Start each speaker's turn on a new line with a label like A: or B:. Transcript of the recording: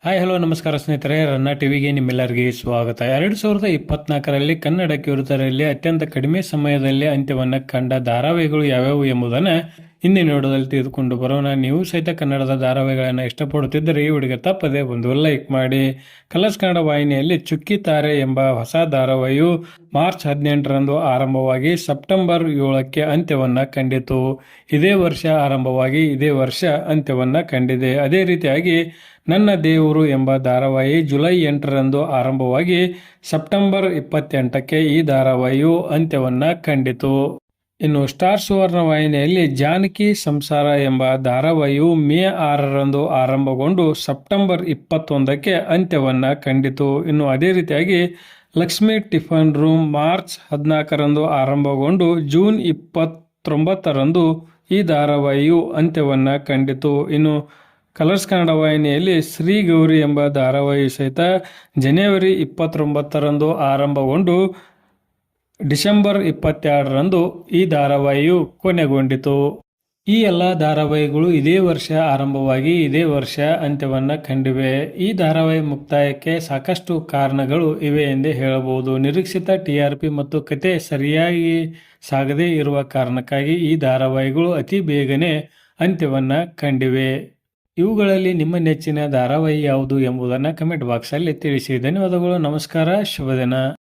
A: Hi hello ನಮಸ್ಕಾರ ಸ್ನೇಹಿತರೆ, ರನ್ನ ಟಿವಿಗೆ ನಿಮ್ಮೆಲ್ಲರಿಗೆ ಸ್ವಾಗತ. 2024ರಲ್ಲಿ ಕನ್ನಡ ಕಿರುತೆರೆಯಲ್ಲಿ ಅತ್ಯಂತ ಕಡಿಮೆ ಸಮಯದಲ್ಲಿ ಅಂತ್ಯವನ್ನು ಕಂಡ ಧಾರಾವಾಹಿಗಳು ಯಾವ್ಯಾವು ಎಂಬುದನ್ನು ಇಂದಿನ ವಿಡಿಯೋದಲ್ಲಿ ತೆಗೆದುಕೊಂಡು ಬರೋಣ. ನೀವು ಸಹಿತ ಕನ್ನಡದ ಧಾರಾವಾಹಿಗಳನ್ನು ಇಷ್ಟಪಡುತ್ತಿದ್ದರೆ ಈ ವಿಡಿಯೋಗೆ ತಪ್ಪದೆ ಒಂದು ಲೈಕ್ ಮಾಡಿ. ಕಲರ್ಸ್ ಕನ್ನಡ ವಾಹಿನಿಯಲ್ಲಿ ಚುಕ್ಕಿ ತಾರೆ ಎಂಬ ಹೊಸ ಧಾರಾವಾಹಿಯು ಮಾರ್ಚ್ 18ರಂದು ಆರಂಭವಾಗಿ ಸೆಪ್ಟೆಂಬರ್ 7ಕ್ಕೆ ಅಂತ್ಯವನ್ನು ಕಂಡಿತು. ಇದೇ ವರ್ಷ ಆರಂಭವಾಗಿ ಇದೇ ವರ್ಷ ಅಂತ್ಯವನ್ನು ಕಂಡಿದೆ. ಅದೇ ರೀತಿಯಾಗಿ ನನ್ನ ದೇವರು ಎಂಬ ಧಾರಾವಾಹಿ ಜುಲೈ 8ರಂದು ಆರಂಭವಾಗಿ ಸೆಪ್ಟೆಂಬರ್ 28ಕ್ಕೆ ಈ ಧಾರಾವಾಹಿಯು ಅಂತ್ಯವನ್ನು ಕಂಡಿತು. ಇನ್ನು ಸ್ಟಾರ್ ಸುವರ್ಣ ವಾಹಿನಿಯಲ್ಲಿ ಜಾನಕಿ ಸಂಸಾರ ಎಂಬ ಧಾರಾವಾಹಿಯು ಮೇ 6ರಂದು ಆರಂಭಗೊಂಡು ಸೆಪ್ಟೆಂಬರ್ 21ಕ್ಕೆ ಅಂತ್ಯವನ್ನು ಕಂಡಿತು. ಇನ್ನು ಅದೇ ರೀತಿಯಾಗಿ ಲಕ್ಷ್ಮಿ ಟಿಫನ್ ರೂಮ್ ಮಾರ್ಚ್ 14ರಂದು ಆರಂಭಗೊಂಡು ಜೂನ್ 29ರಂದು ಈ ಧಾರಾವಾಹಿಯು ಅಂತ್ಯವನ್ನು ಕಂಡಿತು. ಇನ್ನು ಕಲರ್ಸ್ ಕನ್ನಡ ವಾಹಿನಿಯಲ್ಲಿ ಶ್ರೀ ಗೌರಿ ಎಂಬ ಧಾರಾವಾಹಿ ಸಹಿತ ಜನವರಿ 29ರಂದು ಆರಂಭಗೊಂಡು ಡಿಸೆಂಬರ್ 22ರಂದು ಈ ಧಾರಾವಾಹಿಯು ಕೊನೆಗೊಂಡಿತು. ಈ ಎಲ್ಲ ಧಾರಾವಾಹಿಗಳು ಇದೇ ವರ್ಷ ಆರಂಭವಾಗಿ ಇದೇ ವರ್ಷ ಅಂತ್ಯವನ್ನು ಕಂಡಿವೆ. ಈ ಧಾರಾವಾಹಿ ಮುಕ್ತಾಯಕ್ಕೆ ಸಾಕಷ್ಟು ಕಾರಣಗಳು ಇವೆ ಎಂದೇ ಹೇಳಬಹುದು. ನಿರೀಕ್ಷಿತ TRP ಮತ್ತು ಕತೆ ಸರಿಯಾಗಿ ಸಾಗದೇ ಇರುವ ಕಾರಣಕ್ಕಾಗಿ ಈ ಧಾರಾವಾಹಿಗಳು ಅತಿ ಬೇಗನೆ ಅಂತ್ಯವನ್ನು ಕಂಡಿವೆ. ಇವುಗಳಲ್ಲಿ ನಿಮ್ಮ ನೆಚ್ಚಿನ ಧಾರಾವಾಹಿ ಯಾವುದು ಎಂಬುದನ್ನು ಕಮೆಂಟ್ ಬಾಕ್ಸಲ್ಲಿ ತಿಳಿಸಿ. ಧನ್ಯವಾದಗಳು. ನಮಸ್ಕಾರ. ಶುಭ ದಿನ.